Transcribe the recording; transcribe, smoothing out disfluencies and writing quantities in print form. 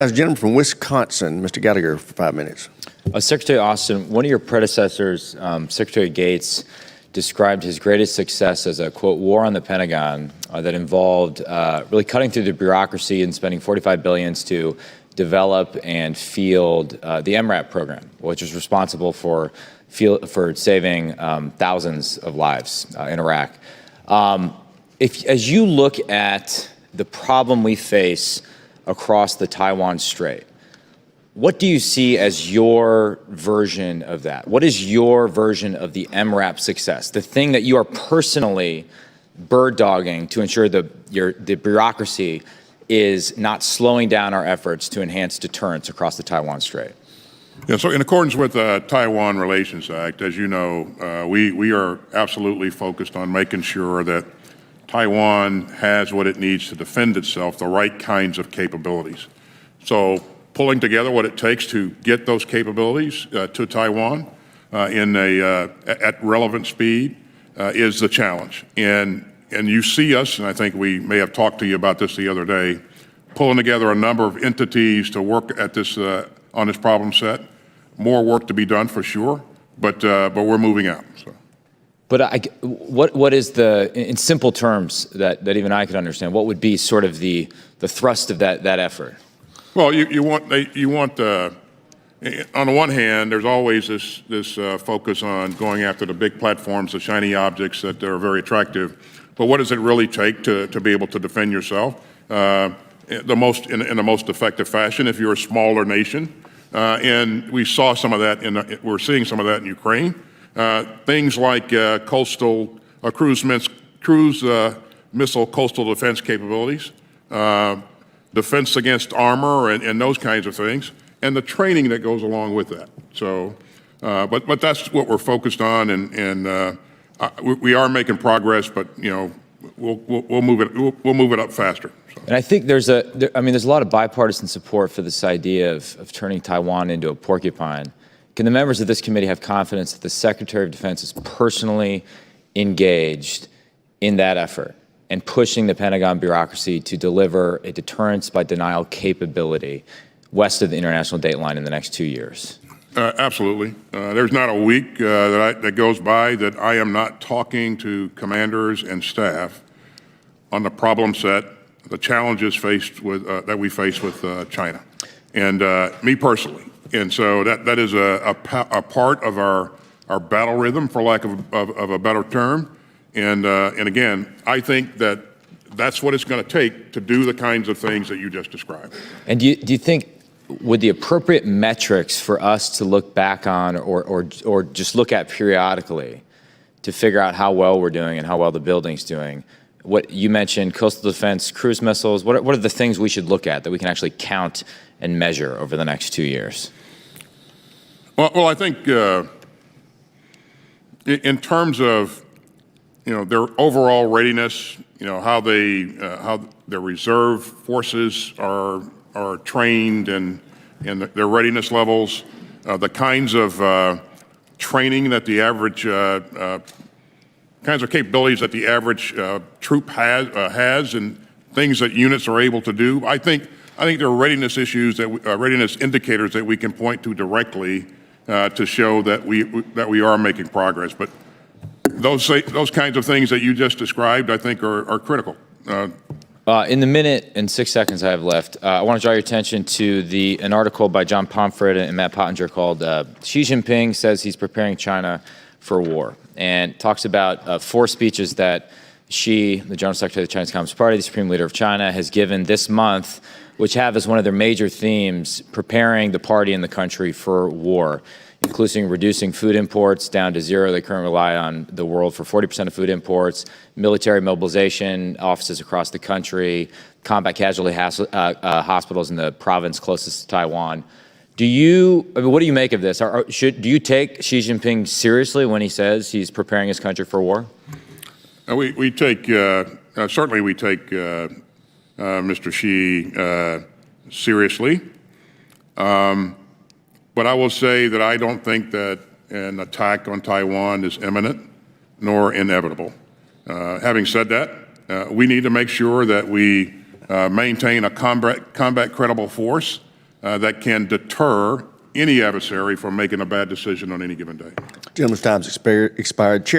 As a gentleman from Wisconsin, Mr. Gallegher, for 5 minutes. Secretary Austin, one of your predecessors, Secretary Gates, described his greatest success as a, quote, war on the Pentagon that involved really cutting through the bureaucracy and spending $45 billion to develop and field the MRAP program, which is responsible for saving thousands of lives in Iraq. As you look at the problem we face across the Taiwan Strait, what do you see as your version of that? What is your version of the MRAP success, the thing that you are personally bird-dogging to ensure the bureaucracy is not slowing down our efforts to enhance deterrence across the Taiwan Strait? Yeah, so in accordance with the Taiwan Relations Act, as you know, we are absolutely focused on making sure that Taiwan has what it needs to defend itself, the right kinds of capabilities. So pulling together what it takes to get those capabilities to Taiwan at relevant speed is the challenge. And you see us, and I think we may have talked to you about this the other day, pulling together a number of entities to work at this on this problem set. More work to be done for sure, but we're moving out. So. But what is in simple terms that even I could understand, what would be sort of the thrust of that effort? Well, you want on the one hand, there's always this focus on going after the big platforms, the shiny objects that are very attractive. But what does it really take to be able to defend yourself in the most effective fashion if you're a smaller nation? And we saw some of that we're seeing some of that in Ukraine. Things like cruise missile coastal defense capabilities, defense against armor, and those kinds of things, and the training that goes along with that. So, but that's what we're focused on, and we are making progress. But you know, we'll move it up faster. So. And I think there's a lot of bipartisan support for this idea of turning Taiwan into a porcupine. Can the members of this committee have confidence that the Secretary of Defense is personally engaged in that effort and pushing the Pentagon bureaucracy to deliver a deterrence by denial capability west of the international date line in the next 2 years? Absolutely. There's not a week that goes by that I am not talking to commanders and staff on the problem set, the challenges that we face with China, and me personally. And so that is a part of our battle rhythm, for lack of a better term. And again, I think that's what it's going to take to do the kinds of things that you just described. And do you think, would the appropriate metrics for us to look back on or just look at periodically to figure out how well we're doing and how well the building's doing? What you mentioned, coastal defense, cruise missiles, what are the things we should look at that we can actually count and measure over the next 2 years? Well, I think in terms of their overall readiness, how their reserve forces are trained and their readiness levels, the kinds of training that the average kinds of capabilities that the average troop has, and things that units are able to do. I think there are readiness issues readiness indicators that we can point to directly to show that we are making progress. But those kinds of things that you just described, I think, are critical. In the minute and 6 seconds I have left, I want to draw your attention to an article by John Pomfret and Matt Pottinger called Xi Jinping Says He's Preparing China for War, and talks about 4 speeches that Xi, the General Secretary of the Chinese Communist Party, the Supreme Leader of China, has given this month, which have as one of their major themes preparing the party and the country for war, including reducing food imports down to zero. They currently rely on the world for 40% of food imports, military mobilization offices across the country, combat casualty hospitals in the province closest to Taiwan. What do you make of this? Do you take Xi Jinping seriously when he says he's preparing his country for war? Certainly we take Mr. Xi seriously. But I will say that I don't think that an attack on Taiwan is imminent nor inevitable. Having said that, we need to make sure that we maintain a combat credible force that can deter any adversary from making a bad decision on any given day. Gentleman's time's expired. Chair.